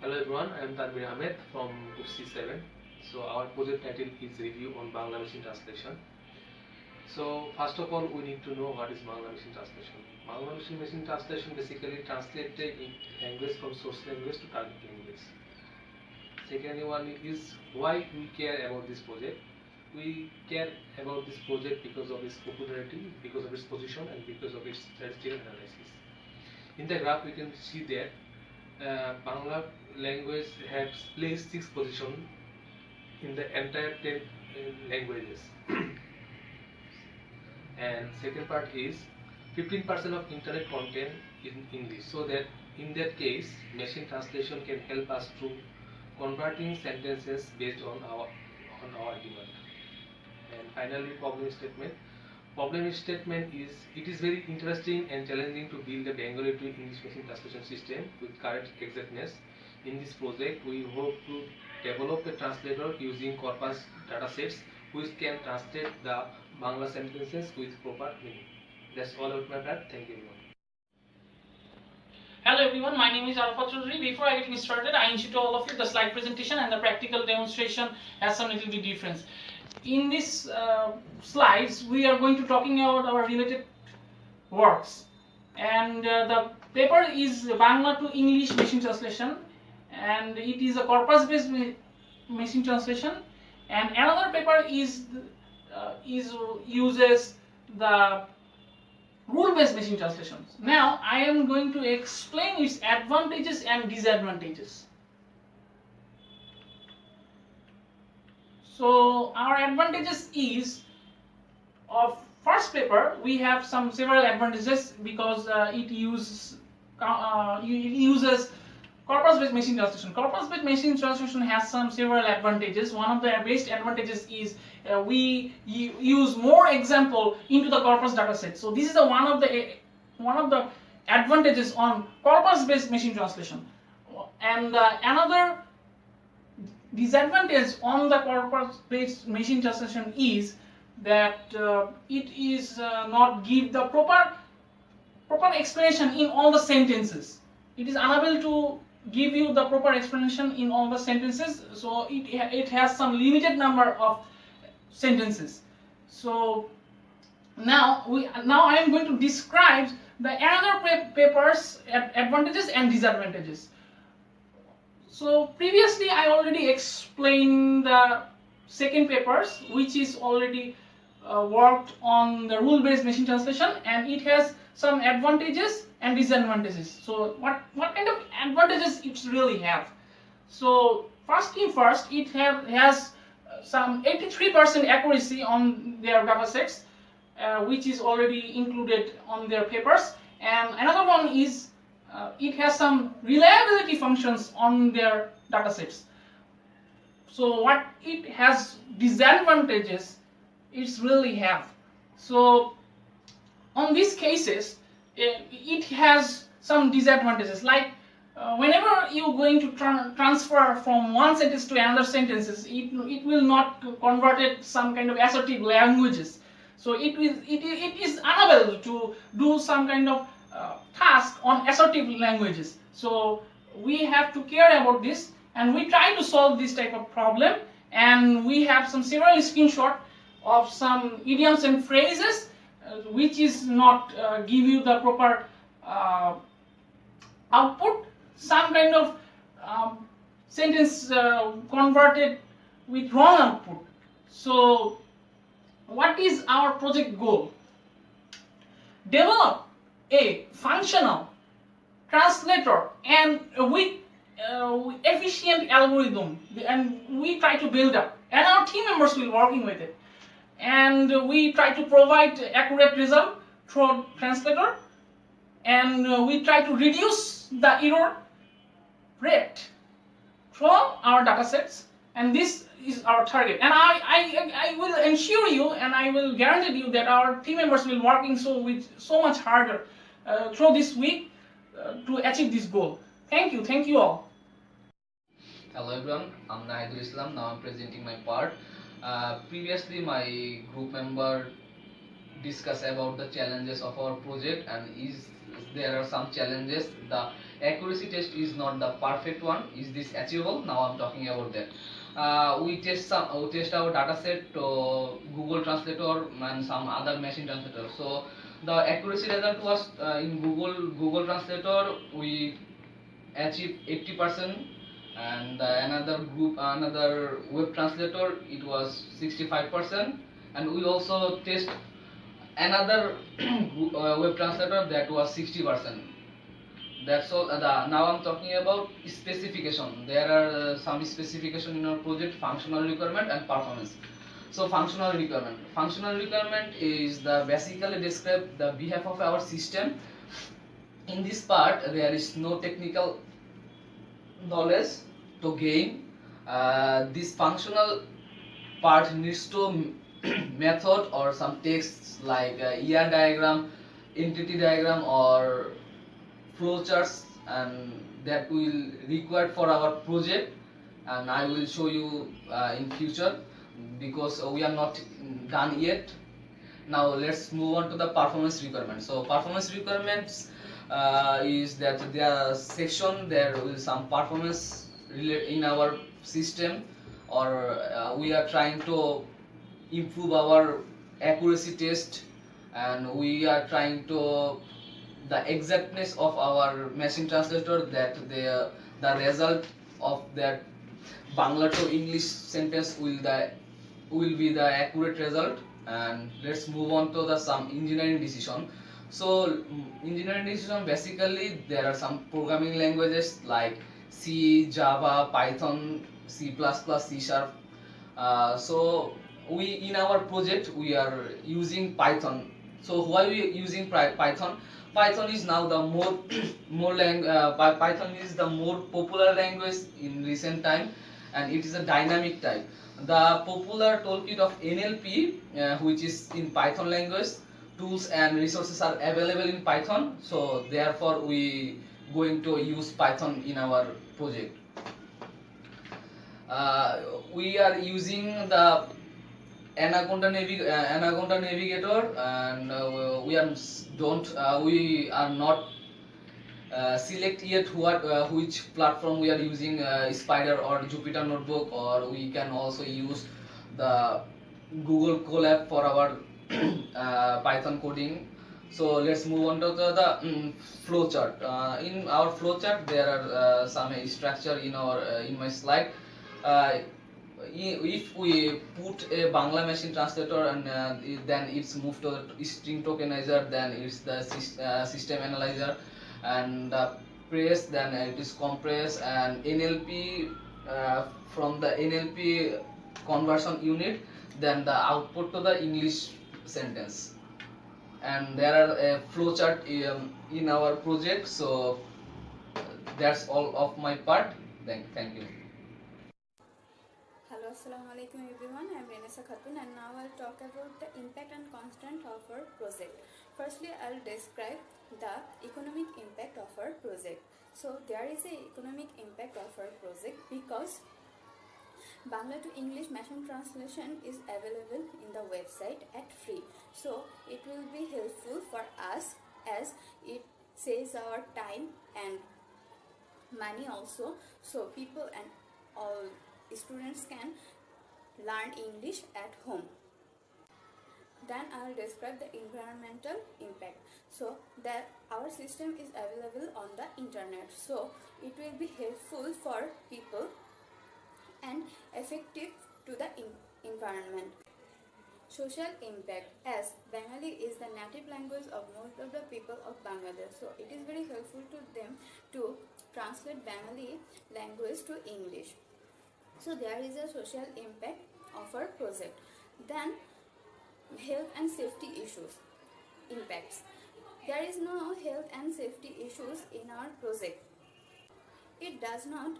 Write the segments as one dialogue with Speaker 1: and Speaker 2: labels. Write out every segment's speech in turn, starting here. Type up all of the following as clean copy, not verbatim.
Speaker 1: Hello everyone, I am Tanvir Ahmed from C-7. So our project title is Review on Bangla Machine Translation. So first of all, we need to know what is Bangla Machine Translation. Bangla Machine Translation basically translated in language from source language to target language. Second one is why we care about this project. We care about this project because of its popularity, because of its position, and because of its statistical analysis. In the graph, we can see that Bangla language has placed 6th position in the entire 10 languages. And second part is 15% of internet content in English, so that in that case machine translation can help us to converting sentences based on our demand. And finally, problem statement. Problem statement is it is very interesting and challenging to build a Bengali to English machine translation system with correct exactness. In this project, we hope to develop a translator using corpus datasets which can translate the Bangla sentences with proper meaning. That's all about my part. Thank you everyone.
Speaker 2: Hello everyone, my name is Arafat Chaudhary. Before I get started, I insist to all of you the slide presentation and the practical demonstration has some little bit difference. In this slides, we are going to talking about our related works, and the paper is Bangla to English machine translation, and it is a corpus-based machine translation. And another paper is uses the rule-based machine translations. Now I am going to explain its advantages and disadvantages. So our advantages is of first paper we have several advantages because it uses corpus-based machine translation. Corpus-based machine translation has several advantages. One of the best advantages is we use more example into the corpus dataset. So this is one of the advantages on corpus-based machine translation. And another disadvantage on the corpus-based machine translation is that it is not give the proper explanation in all the sentences. It is unable to give you the proper explanation in all the sentences, so it has some limited number of sentences. So now I am going to describe the another papers advantages and disadvantages. So previously I already explained the second papers, which is already worked on the rule-based machine translation, and it has some advantages and disadvantages. So what kind of advantages it really have? So first thing first, it has some 83% accuracy on their datasets, which is already included on their papers. And another one is it has some reliability functions on their datasets. So what it has disadvantages, it's really have. So on these cases, it has some disadvantages, like whenever you're going to transfer from one sentence to another sentences, it will not convert it some kind of assertive languages. So it is unable to do some kind of task on assertive languages. So we have to care about this, and we try to solve this type of problem, and we have several screenshots of some idioms and phrases which is not give you the proper output, some kind of sentence converted with wrong output. So what is our project goal? Develop a functional translator and with efficient algorithm, and we try to build up, and our team members will working with it, and we try to provide accurate result through translator, and we try to reduce the error rate from our datasets, and this is our target. And I will ensure you, and I will guarantee you that our team members will working with so much harder through this week to achieve this goal. Thank you all.
Speaker 3: Hello everyone, I'm Nahidul Islam. Now I'm presenting my part. Previously my group member discussed about the challenges of our project, and there are some challenges. The accuracy test is not the perfect one. Is this achievable? Now I'm talking about that. We test our data set to Google Translator and some other machine translator. So the accuracy result was in Google Translator we achieved 80%, and another web translator it was 65%, and we also test another web translator that was 60%. That's all. Now I'm talking about specification. There are some specification in our project: functional requirement and performance. So functional requirement. Functional requirement is the basically describe the behalf of our system. In this part, there is no technical knowledge to gain. This functional part needs to method or some texts like ER diagram, entity diagram, or flowcharts, and that will required for our project, and I will show you in future because we are not done yet. Now let's move on to the performance requirement. So performance requirements is that there are section there will some performance in our system, or we are trying to improve our accuracy test, and we are trying to the exactness of our machine translator, that the result of that Bangla to English sentence will be the accurate result. And let's move on to the some engineering decision. So engineering decision, basically there are some programming languages like C, Java, Python, C++, C Sharp. So we in our project we are using Python. So why we using Python? Python is now the Python is the more popular language in recent time, and it is a dynamic type. The popular toolkit of NLP, which is in Python language, tools and resources are available in Python. So therefore we going to use Python in our project. We are using the Anaconda Navigator, and we are not select yet which platform we are using, Spider or Jupyter Notebook, or we can also use the Google Colab for our Python coding. So let's move on to the flowchart. In our flowchart there are some structure in my slide. If we put a Bangla machine translator, and then it's moved to the string tokenizer, then it's the system analyzer, and press, then it is compress, and NLP, from the NLP conversion unit, then the output to the English sentence. And there are a flowchart in our project. So that's all of my part. Thank you.
Speaker 4: Hello, assalamu alaikum everyone. I am Renesa Khatun, and now I'll talk about the impact and constraint of our project. Firstly, I'll describe the economic impact of our project. So there is a economic impact of our project because Bangla to English machine translation is available in the website at free. So it will be helpful for us as it saves our time and money also. So people and all students can learn English at home. Then I will describe the environmental impact. So that our system is available on the internet, so it will be helpful for people and effective to the environment. Social impact, as Bengali is the native language of most of the people of Bangladesh, so it is very helpful to them to translate Bengali language to English. So there is a social impact of our project. Then health and safety issues impacts. There is no health and safety issues in our project. It does not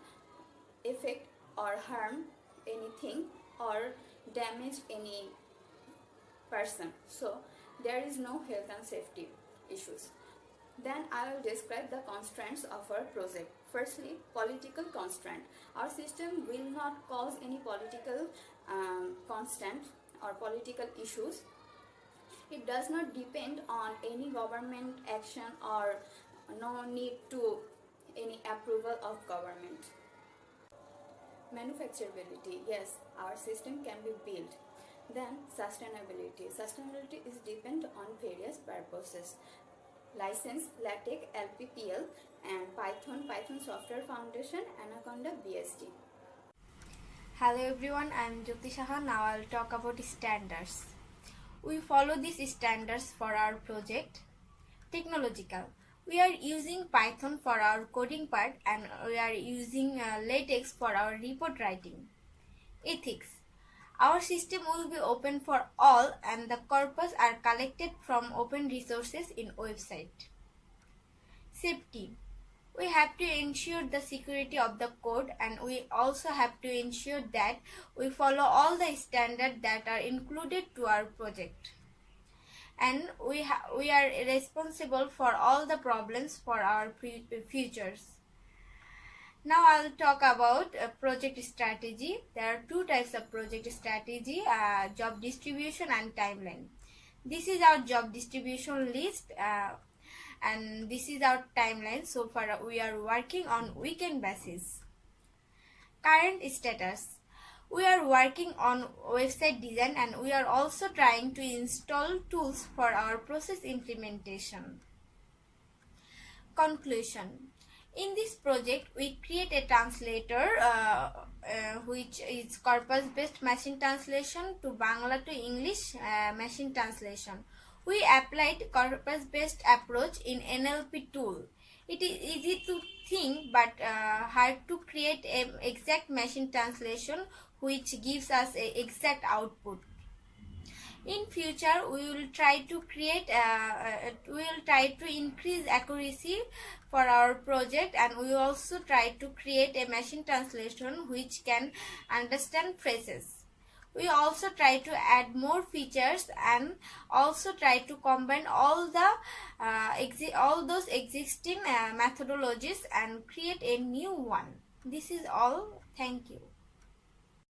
Speaker 4: affect or harm anything or damage any person. So there is no health and safety issues. Then I will describe the constraints of our project. Firstly, political constraint. Our system will not cause any political constraint or political issues. It does not depend on any government action or no need to any approval of government. Manufacturability, yes, our system can be built. Then sustainability. Sustainability is depend on various purposes. License, LaTeX, LPPL, and Python Software Foundation, Anaconda, BSD.
Speaker 5: Hello everyone, I am Jyoti Saha. Now I will talk about standards. We follow these standards for our project. Technological. We are using Python for our coding part and we are using LaTeX for our report writing. Ethics. Our system will be open for all and the corpus are collected from open resources in website. Safety. We have to ensure the security of the code and we also have to ensure that we follow all the standards that are included to our project. And we are responsible for all the problems for our futures. Now I will talk about project strategy. There are two types of project strategy, job distribution and timeline. This is our job distribution list and this is our timeline. So far we are working on weekend basis. Current status. We are working on website design and we are also trying to install tools for our process implementation. Conclusion. In this project, we create a translator which is corpus-based machine translation to Bangla to English machine translation. We applied corpus-based approach in NLP tool. It is easy to think but hard to create an exact machine translation which gives us an exact output. In future, we will try to increase accuracy for our project and we will also try to create a machine translation which can understand phrases. We also try to add more features and also try to combine all those existing methodologies and create a new one. This is all. Thank you.